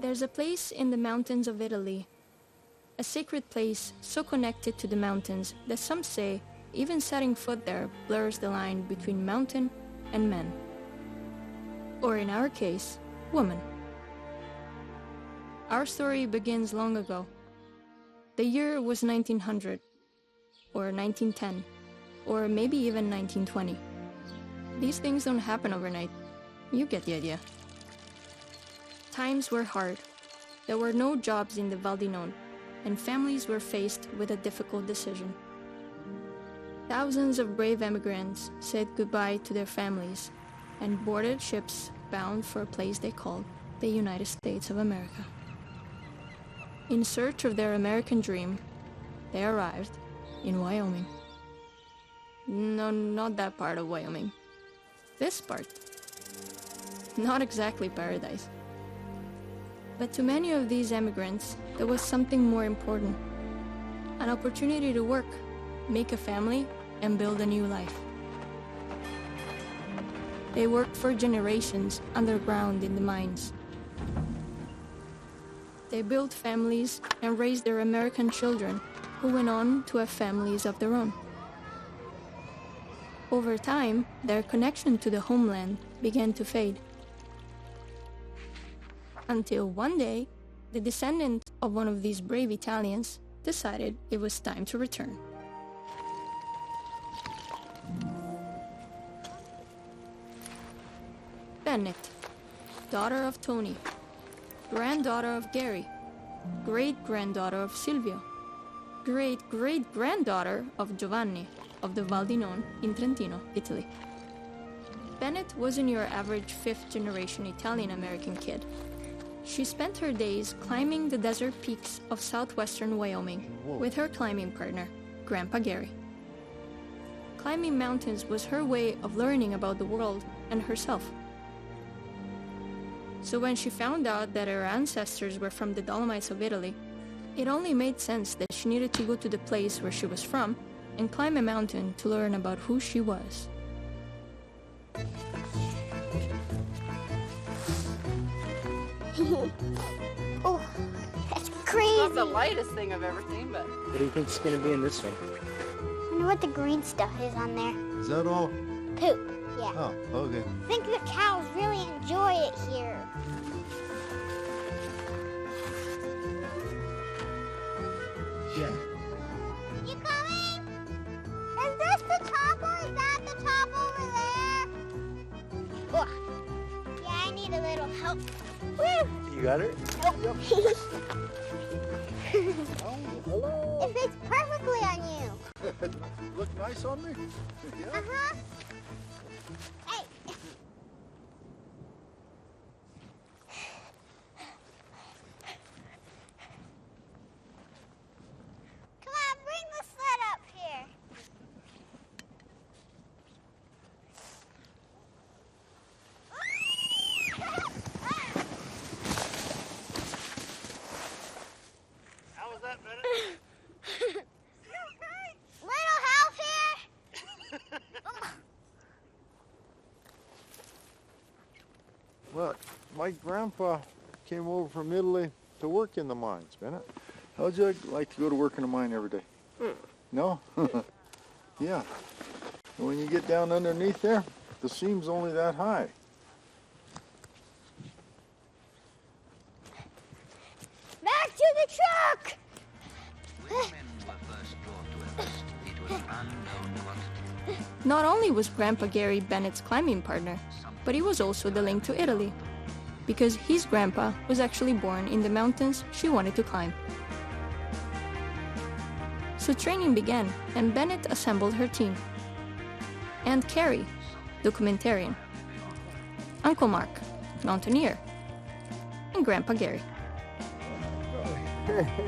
There's a place in the mountains of Italy, a sacred place so connected to the mountains that some say even setting foot there blurs the line between mountain and man. Or in our case, woman. Our story begins long ago. The year was 1900, or 1910, or maybe even 1920. These things don't happen overnight. You get the idea. Times were hard. There were no jobs in the Val di Non, and families were faced with a difficult decision. Thousands of brave immigrants said goodbye to their families and boarded ships bound for a place they called the United States of America. In search of their American dream, they arrived in Wyoming. No, not that part of Wyoming. This part. Not exactly paradise. But to many of these immigrants, there was something more important. An opportunity to work, make a family, and build a new life. They worked for generations underground in the mines. They built families and raised their American children, who went on to have families of their own. Over time, their connection to the homeland began to fade. Until one day, the descendant of one of these brave Italians decided it was time to return. Bennett, daughter of Tony, granddaughter of Gary, great-granddaughter of Silvio, great-great-granddaughter of Giovanni of the Val di Non in Trentino, Italy. Bennett wasn't your average fifth-generation Italian-American kid. She spent her days climbing the desert peaks of southwestern Wyoming with her climbing partner, Grandpa Gary. Climbing mountains was her way of learning about the world and herself. So when she found out that her ancestors were from the Dolomites of Italy, it only made sense that she needed to go to the place where she was from and climb a mountain to learn about who she was. Oh, that's crazy. It's not the lightest thing I've ever seen, but... What do you think's gonna be in this one? I wonder what the green stuff is on there. Is that all? Poop, yeah. Oh, okay. I think the cows really enjoy it here. Yeah. You coming? Is this the top or is that the top over there? Oh, yeah, I need a little help. Woo! You got it? Nope. Oh, hello. It fits perfectly on you. Look nice on me? Yeah. Uh-huh. Hey. Come on, bring the sled up here. How was that, Bennett? Little help here. Well, my grandpa came over from Italy to work in the mines, Bennett. How'd you like to go to work in a mine every day? No? Yeah. And when you get down underneath there, the seam's only that high. Back to the truck. Not only was Grandpa Gary Bennett's climbing partner, but he was also the link to Italy, because his grandpa was actually born in the mountains she wanted to climb. So training began, and Bennett assembled her team. And Carrie, documentarian. Uncle Mark, mountaineer. And Grandpa Gary.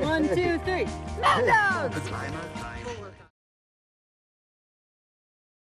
1, 2, 3. Smackdowns!